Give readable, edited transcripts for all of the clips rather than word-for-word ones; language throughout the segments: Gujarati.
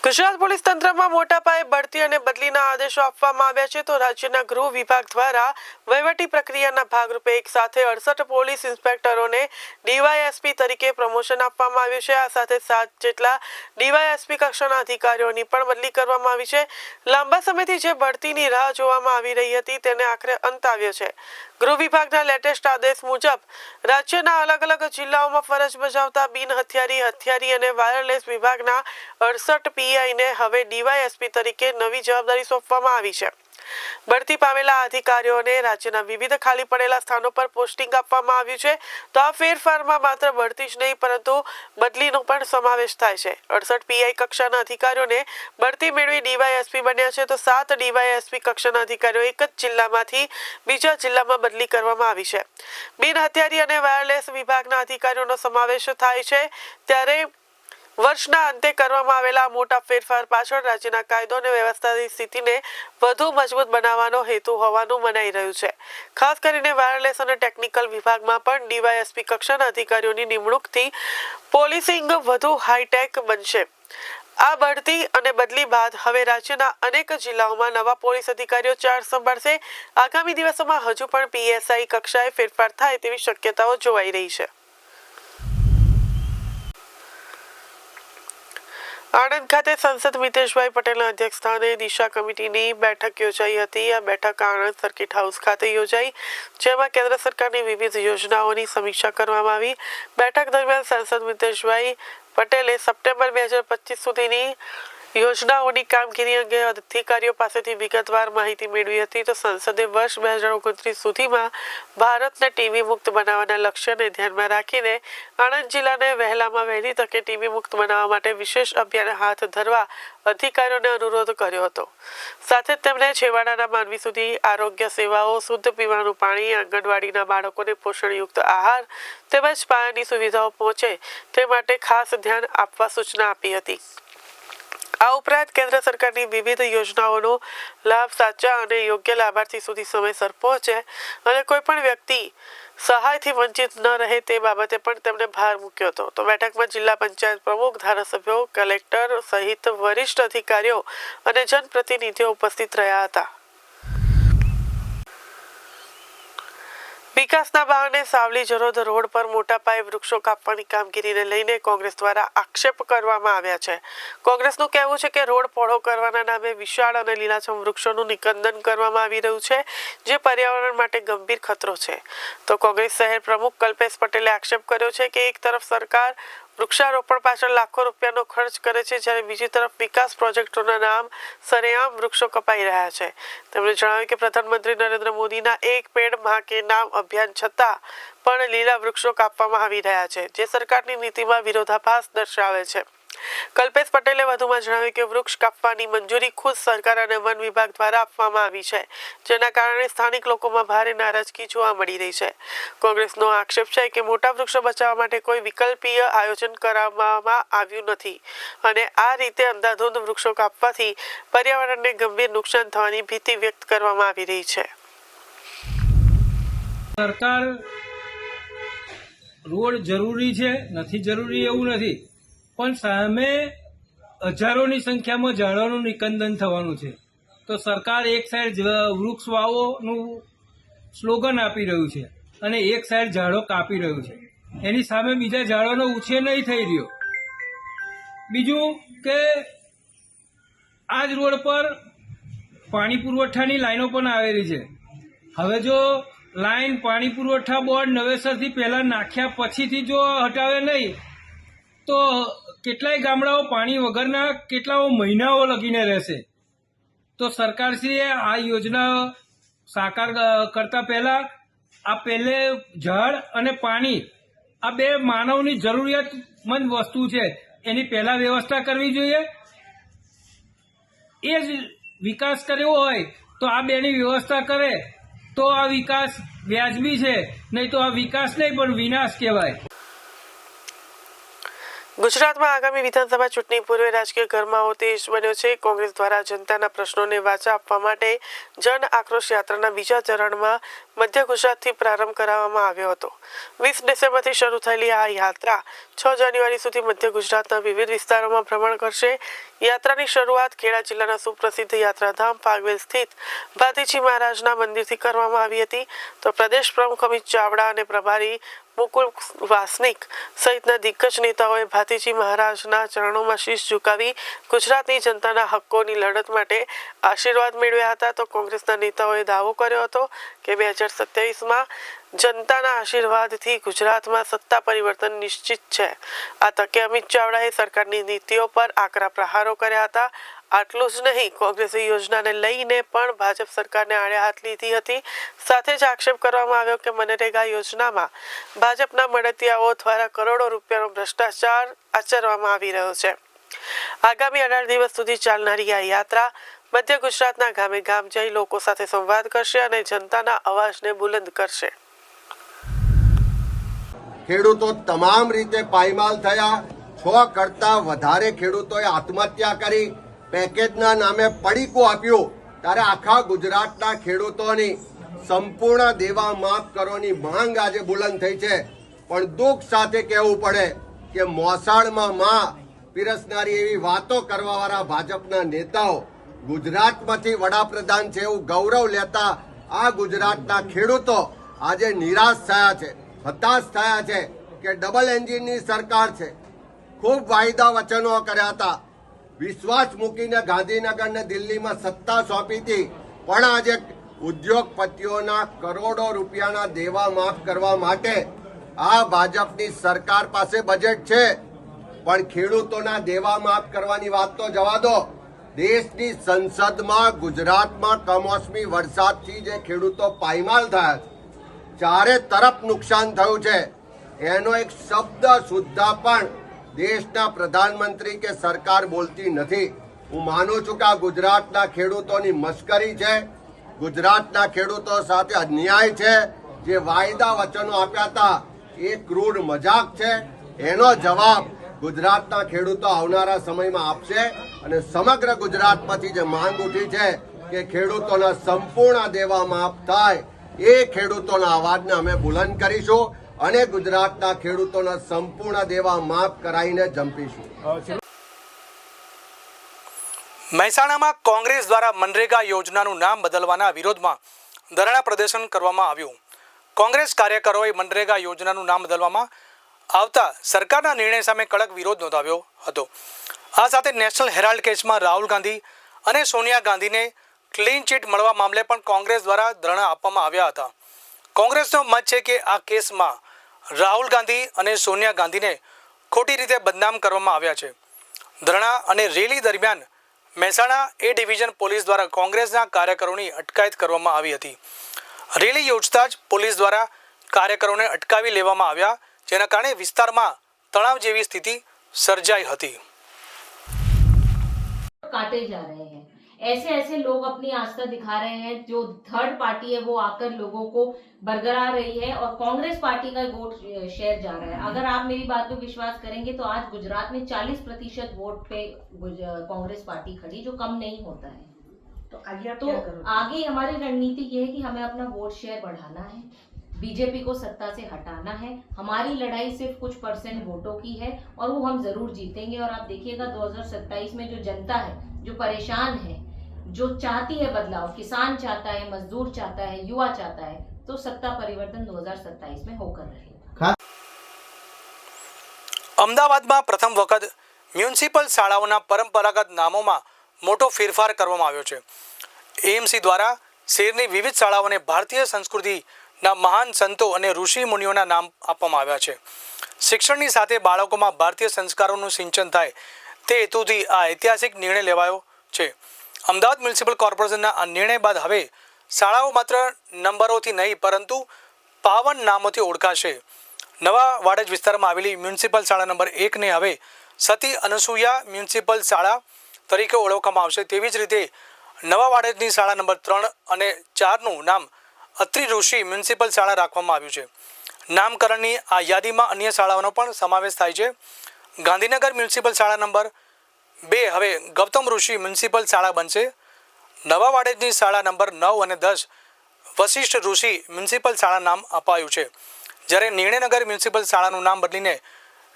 ગુજરાત પોલીસ તંત્રમાં મોટા પાયે બઢતી અને બદલીના આદેશો આપવામાં આવ્યા છે તો રાજ્યના ગૃહ વિભાગ દ્વારા વહીવટી પ્રક્રિયાના ભાગરૂપે એક સાથે 68 પોલીસ ઇન્સ્પેક્ટરોને ડીવાયએસપી તરીકે પ્રમોશન આપવામાં આવ્યું છે। આ સાથે 7 જેટલા ડીવાયએસપી કક્ષાના અધિકારીઓની પણ બદલી કરવામાં આવી છે। લાંબા સમયથી જે બઢતીની રાહ જોવામાં આવી રહી હતી તેને આખરે અંત આવ્યો છે। ગૃહ વિભાગના લેટેસ્ટ આદેશ મુજબ રાજ્યના અલગ અલગ જિલ્લાઓમાં ફરજ બજાવતા બિન હથિયારી, હથિયારી અને વાયરલેસ વિભાગના 68 પીઆઈને હવે ડીવાયએસપી તરીકે નવી જવાબદારી સોંપવામાં આવી છે। બઢતી પામેલા અધિકારીઓને રાજ્યના વિવિધ ખાલી પડેલા સ્થાનો પર પોસ્ટિંગ આપવામાં આવ્યું છે। તો આ ફેરફારમાં માત્ર બઢતી જ નહીં પરંતુ બદલીનો પણ સમાવેશ થાય છે। 68 પીઆઈ કક્ષાના અધિકારીઓને બઢતી મેળવી ડીવાયએસપી બન્યા છે તો 7 ડીવાયએસપી કક્ષાના અધિકારીઓ એક જ જિલ્લામાંથી બીજા જિલ્લામાં બદલી કરવામાં આવી છે। બિન હથિયારી અને વાયરલેસ વિભાગના અધિકારીઓનો સમાવેશ થાય છે। ત્યારે વર્ષના અંતે કરવામાં આવેલા મોટા ફેરફાર પાછળ રાજ્યના કાયદો અને વ્યવસ્થાની સ્થિતિને વધુ મજબૂત બનાવવાનો હેતુ હોવાનું મનાઈ રહ્યું છે। ખાસ કરીને વાયરલેસ અને ટેકનિકલ વિભાગમાં પણ ડીવાયએસપી કક્ષાના અધિકારીઓની નિમણૂકથી પોલીસિંગ વધુ હાઈટેક બનશે। આ બઢતી અને બદલી બાદ હવે રાજ્યના અનેક જિલ્લાઓમાં નવા પોલીસ અધિકારીઓ ચાર્જ સંભાળશે। આગામી દિવસોમાં હજુ પણ પીએસઆઈ કક્ષાએ ફેરફાર થાય તેવી શક્યતાઓ જોવાઈ રહી છે। આણંદ ખાતે સાંસદ મિતેશભાઈ પટેલના અધ્યક્ષસ્થાને દિશા કમિટીની બેઠક યોજાઈ હતી। આ બેઠક આણંદ સર્કિટ હાઉસ ખાતે યોજાઈ, જેમાં કેન્દ્ર સરકારની વિવિધ યોજનાઓની સમીક્ષા કરવામાં આવી। બેઠક દરમિયાન સાંસદ મિતેશભાઈ પટેલે સપ્ટેમ્બર 2025 સુધીની યોજનાઓની કામગીરી અંગે અધિકારીઓ પાસેથી વિગતવાર માહિતી મેળવી હતી। તો સંસદે વર્ષ 2029 સુધીમાં ભારતને ટીબી મુક્ત બનાવવાના લક્ષ્યને ધ્યાનમાં રાખીને આણંદ જિલ્લાને વહેલામાં વહેલી તકે ટીબી મુક્ત બનાવવા માટે વિશેષ અભિયાન હાથ ધરવા અધિકારીઓને અનુરોધ કર્યો હતો। સાથે જ તેમણે છેવાડાના માનવી સુધી આરોગ્ય સેવાઓ, શુદ્ધ પીવાનું પાણી, આંગણવાડીના બાળકોને પોષણયુક્ત આહાર તેમજ પાયાની સુવિધાઓ પહોંચે તે માટે ખાસ ધ્યાન આપવા સૂચના આપી હતી। આ ઉપરાંત કેન્દ્ર સરકારની વિવિધ યોજનાઓનો લાભ સાચા અને યોગ્ય લાભાર્થી સુધી સમયસર પહોંચે અને કોઈ પણ વ્યક્તિ સહાયથી વંચિત ન રહે તે બાબતે પણ તેમણે ભાર મૂક્યો હતો। તો બેઠકમાં જિલ્લા પંચાયત પ્રમુખ, ધારાસભ્યો, કલેક્ટર સહિત વરિષ્ઠ અધિકારીઓ અને જનપ્રતિનિધિઓ ઉપસ્થિત રહ્યા હતા। વિકાસના બહાને સાવલી જરોદ રોડ પર મોટા પાયે વૃક્ષો કાપવાની કામગીરીને લઈને કોંગ્રેસ દ્વારા આક્ષેપ કરવામાં આવ્યા છે। કોંગ્રેસનું કહેવું છે કે રોડ પહોળો કરવાના નામે વિશાળ અને લીલાછમ વૃક્ષોનું નિકંદન કરવામાં આવી રહ્યું છે, જે પર્યાવરણ માટે ગંભીર ખતરો છે। તો કોંગ્રેસ શહેર પ્રમુખ કલ્પેશ પટેલે આક્ષેપ કર્યો છે કે એક તરફ સરકાર વૃક્ષારોપણ પાછળ લાખો રૂપિયાનો ખર્ચ કરે છે, જ્યારે બીજી તરફ વિકાસ પ્રોજેક્ટોના નામ સરેઆમ વૃક્ષો કપાઈ રહ્યા છે। તેમણે જણાવ્યું કે પ્રધાનમંત્રી નરેન્દ્ર મોદીના એક પેડ માં કે નામ અભિયાન છતાં પણ લીલા વૃક્ષો કાપવામાં આવી રહ્યા છે, જે સરકારની નીતિમાં વિરોધાભાસ દર્શાવે છે। કલ્પેશ પટેલે વધુમાં જણાવ્યું કે વૃક્ષ કાપવાની મંજૂરી ખુદ સરકાર અને વન વિભાગ દ્વારા આપવામાં આવી છે, જેના કારણે સ્થાનિક લોકોમાં ભારે નારાજગી જોવા મળી રહી છે। કોંગ્રેસનો આક્ષેપ છે કે મોટા વૃક્ષો બચાવવા માટે કોઈ વિકલ્પીય આયોજન કરવામાં આવ્યું નથી અને આ રીતે અંધાધૂંધ વૃક્ષો કાપવાથી પર્યાવરણને ગંભીર નુકસાન થવાની ભીતિ વ્યક્ત કરવામાં આવી રહી છે। સરકાર રોડ જરૂરી છે, નથી જરૂરી એવું નથી, પણ સામે હજારોની સંખ્યામાં ઝાડોનું નિકંદન થવાનું છે। તો સરકાર એક સાઈડ વૃક્ષ વાવોનું સ્લોગન આપી રહ્યું છે અને એક સાઈડ ઝાડો કાપી રહ્યું છે, એની સામે બીજા ઝાડોનો ઉછેર નહીં થઈ રહ્યો। બીજું કે આ જ રોડ પર પાણી પુરવઠાની લાઈનો પણ આવેલી છે। હવે જો લાઈન પાણી પુરવઠા બોર્ડ નવેસરથી પહેલા નાખ્યા પછીથી જો હટાવે નહીં તો કેટલાય ગામડાઓ પાણી વગરના કેટલાઓ મહિનાઓ લગીને રહેશે। તો સરકારશ્રીએ આ યોજના સાકાર કરતા પહેલા આ પહેલે ઝાડ અને પાણી આ બે માનવની જરૂરિયાતમંદ વસ્તુ છે, એની પહેલા વ્યવસ્થા કરવી જોઈએ। એ જ વિકાસ કર્યો હોય તો આ બેની વ્યવસ્થા કરે તો આ વિકાસ વ્યાજબી છે, નહીં તો આ વિકાસ નહીં પણ વિનાશ કહેવાય। ગુજરાતમાં આગામી વિધાનસભા ચૂંટણી પૂર્વે રાજકીય ગરમાવો તેજ બન્યો છે. કોંગ્રેસ દ્વારા જનતાના પ્રશ્નોને વાચા આપવા માટે જન આક્રોશ યાત્રાના બીજા ચરણમાં મધ્ય ગુજરાતથી પ્રારંભ કરાવવામાં આવ્યો હતો. 20 ડિસેમ્બરથી શરૂ થયેલી આ યાત્રા 6 જાન્યુઆરી સુધી મધ્ય ગુજરાતના વિવિધ વિસ્તારોમાં ભ્રમણ કરશે. યાત્રાની શરૂઆત ખેડા જિલ્લાના સુપ્રસિદ્ધ યાત્રાધામ પાગવેલ સ્થિત ભાતીજી મહારાજના મંદિરથી કરવામાં આવી હતી. તો પ્રદેશ પ્રમુખ અમિત ચાવડા અને પ્રભારી મુકુલ વાસનિક સહિતના દિગ્ગજ નેતાઓએ ભાતીજી મહારાજના ચરણોમાં શીશ ઝુકાવી ગુજરાતની જનતાના હક્કોની લડત માટે આશીર્વાદ મેળવ્યા હતા. તો કોંગ્રેસના નેતાઓએ દાવો કર્યો હતો કે 2027માં જનતાના આશીર્વાદથી ગુજરાતમાં સત્તા પરિવર્તન નિશ્ચિત છે. આ તકે અમિત ચાવડાએ સરકારની નીતિઓ પર આકરા પ્રહારો કર્યા હતા. આટલું જ નહીં, કોંગ્રેસે યોજનાને લઈને પણ ભાજપ સરકારને આડે હાથ લીધી હતી. સાથે જ આક્ષેપ કરવામાં આવ્યો કે મનરેગા યોજનામાં ભાજપના મળતિયાઓ દ્વારા કરોડો રૂપિયાનો ભ્રષ્ટાચાર આચરવામાં આવી રહ્યો છે. આગામી 18 દિવસ સુધી ચાલનારી આ યાત્રા મધ્ય ગુજરાતના ગામે ગામ જઈ લોકો સાથે સંવાદ કરશે અને જનતાના અવાજને બુલંદ કરશે. ખેડૂતો તમામ રીતે પાયમાલ થયા. 6 કરતા વધારે ખેડૂતોએ આત્મહત્યા કરી. પેકેજના નામે પડીકું આપ્યું. ત્યારે આખા ગુજરાતના ખેડૂતોની સંપૂર્ણ દેવા માફ કરવાની માંગ આજે બુલંદ થઈ છે. પણ દુઃખ સાથે કહેવું પડે કે મોસાળમાં માં પીરસનારી એવી વાતો કરવાવાળા ભાજપના નેતાઓ ગુજરાતમાંથી વડાપ્રધાન છે એવું ગૌરવ લેતા આ ગુજરાતના ખેડૂતો આજે નિરાશ થયા છે, હતાશ થયા છે કે ડબલ એન્જિનની સરકાર છે. ખૂબ વાયદા વચનો કર્યા હતા. વિશ્વાસ મૂકીને ગાંધીનગર ને દિલ્હીમાં સત્તા સોંપી હતી. પણ આજે ઉદ્યોગપતિઓના કરોડો રૂપિયાના દેવા માફ કરવા માટે આ ભાજપની સરકાર પાસે બજેટ છે. પણ ખેડૂતોના દેવા માફ કરવાની વાત તો જવા દો. દેશની સંસદમાં ગુજરાતમાં કમોસમી વરસાદથી જે ખેડૂતો પાયમાલ થયા છે, ચારે તરફ નુકસાન થયું છે, એનો એક શબ્દ સુદ્ધા પણ દેશના પ્રધાનમંત્રી કે સરકાર બોલતી નથી. હું માનું છું કે આ ગુજરાતના ખેડૂતોની મશ્કરી છે, ગુજરાતના ખેડૂતો સાથે અન્યાય છે. જે વાયદા વચનો આપ્યા હતા એ ક્રૂર મજાક છે. એનો જવાબ ગુજરાતના ખેડૂતો આવનારા સમયમાં આપશે. અને સમગ્ર ગુજરાતમાંથી જે માંગ ઉઠી છે કે ખેડૂતોના સંપૂર્ણ દેવા માફ થાય, એ ખેડૂતોના અવાજને અમે બુલંદ કરીશું અને ગુજરાતના ખેડૂતોના સંપૂર્ણ દેવા માફ કરાવીને જંપીશું. મહેસાણામાં કોંગ્રેસ દ્વારા મનરેગા યોજનાનું નામ બદલવાના વિરોધમાં ધરણા પ્રદર્શન કરવામાં આવ્યું. કોંગ્રેસ કાર્યકરોએ મનરેગા યોજનાનું નામ બદલવામાં આવતા સરકારના નિર્ણય સામે કડક વિરોધ નોંધાવ્યો હતો. આ સાથે નેશનલ હેરાલ્ડ કેસમાં રાહુલ ગાંધી અને સોનિયા ગાંધીને ક્લીન ચીટ મળવા મામલે પણ કોંગ્રેસ દ્વારા ધરણા આપવામાં આવ્યા હતા. કોંગ્રેસનો મત છે કે આ કેસમાં રાહુલ ગાંધી અને સોનિયા ગાંધીને ખોટી રીતે બદનામ કરવામાં આવ્યા છે. ધરણા અને રેલી દરમિયાન મહેસાણા એ ડિવિઝન પોલીસ દ્વારા કોંગ્રેસના કાર્યકરોની અટકાયત કરવામાં આવી હતી. રેલી યોજતા જ પોલીસ દ્વારા કાર્યકરોને અટકાવી લેવામાં આવ્યા, જેના કારણે વિસ્તારમાં તણાવ જેવી સ્થિતિ સર્જાઈ હતી. काटे जा रहे हैं, ऐसे ऐसे लोग अपनी आस्था दिखा रहे हैं. जो थर्ड पार्टी है वो आकर लोगों को बरगरा रही है और कांग्रेस पार्टी का वोट शेयर जा रहा है. अगर आप मेरी बात पे विश्वास करेंगे तो आज गुजरात में 40% वोट पे कांग्रेस पार्टी खड़ी, जो कम नहीं होता है. तो आगे हमारी रणनीति ये है कि हमें अपना वोट शेयर बढ़ाना है, बीजेपी को सत्ता से हटाना है. हमारी लड़ाई सिर्फ कुछ % वोटों की है और वो हम जरूर जीतेंगे. और आप देखिएगा 2027 में जो जनता है, जो परेशान है, जो चाहती है बदलाव, किसान चाहता है, मजदूर चाहता है, युवा चाहता है, तो सत्ता परिवर्तन 2027 में होकर रहेगा. અમદાવાદમાં પ્રથમ વખત મ્યુનિસિપલ શાળાઓના પરંપરાગત નામોમાં મોટો ફેરફાર કરવામાં આવ્યો છે. એએમસી દ્વારા શહેરની વિવિધ શાળાઓને ભારતીય સંસ્કૃતિના મહાન સંતો અને ઋષિ મુનિઓના નામ આપવામાં આવ્યા છે. શિક્ષણની સાથે બાળકોમાં ભારતીય સંસ્કારોનું સિંચન થાય તે હેતુથી આ ઐતિહાસિક નિર્ણય લેવાયો છે. અમદાવાદ મ્યુનિસિપલ કોર્પોરેશનના આ નિર્ણય બાદ હવે શાળાઓ માત્ર નંબરોથી નહીં પરંતુ પાવન નામોથી ઓળખાશે. નવા વાડજ વિસ્તારમાં આવેલી મ્યુનિસિપલ શાળા નંબર 1ને હવે સતી અનસુયા મ્યુનિસિપલ શાળા તરીકે ઓળખવામાં આવશે. તેવી જ રીતે નવા વાડજની શાળા નંબર 3 અને 4નું નામ અત્રિ ઋષિ મ્યુનિસિપલ શાળા રાખવામાં આવ્યું છે. નામકરણની આ યાદીમાં અન્ય શાળાઓનો પણ સમાવેશ થાય છે. ગાંધીનગર મ્યુનિસિપલ શાળા નંબર 2 હવે ગૌતમ ઋષિ મ્યુનિસિપલ શાળા બનશે. નવા વાડેજની શાળા નંબર 9 અને 10 વશિષ્ઠ ઋષિ મ્યુનિસિપલ શાળા નામ અપાયું છે. જ્યારે નિર્ણયનગર મ્યુનિસિપલ શાળાનું નામ બદલીને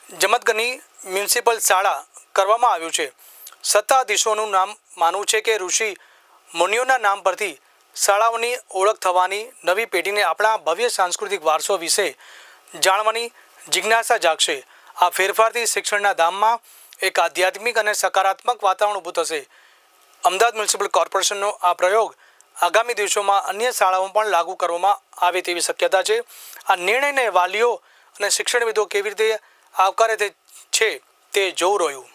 જમતગની મ્યુનિસિપલ શાળા કરવામાં આવ્યું છે. સત્તાધીશોનું નામ માનવું છે કે ઋષિ મુનિઓના નામ પરથી શાળાઓની ઓળખ થવાની નવી પેઢીને આપણા ભવ્ય સાંસ્કૃતિક વારસો વિશે જાણવાની જિજ્ઞાસા જાગશે. આ ફેરફારથી શિક્ષણના ધામમાં એક આધ્યાત્મિક અને સકારાત્મક વાતાવરણ ઊભું થશે. અમદાવાદ મ્યુનિસિપલ કોર્પોરેશનનો આ પ્રયોગ આગામી દિવસોમાં અન્ય શાળાઓમાં પણ લાગુ કરવામાં આવે તેવી શક્યતા છે. આ નિર્ણયને વાલીઓ અને શિક્ષણવિદો કેવી રીતે આવકારે છે તે જોવું રહ્યું.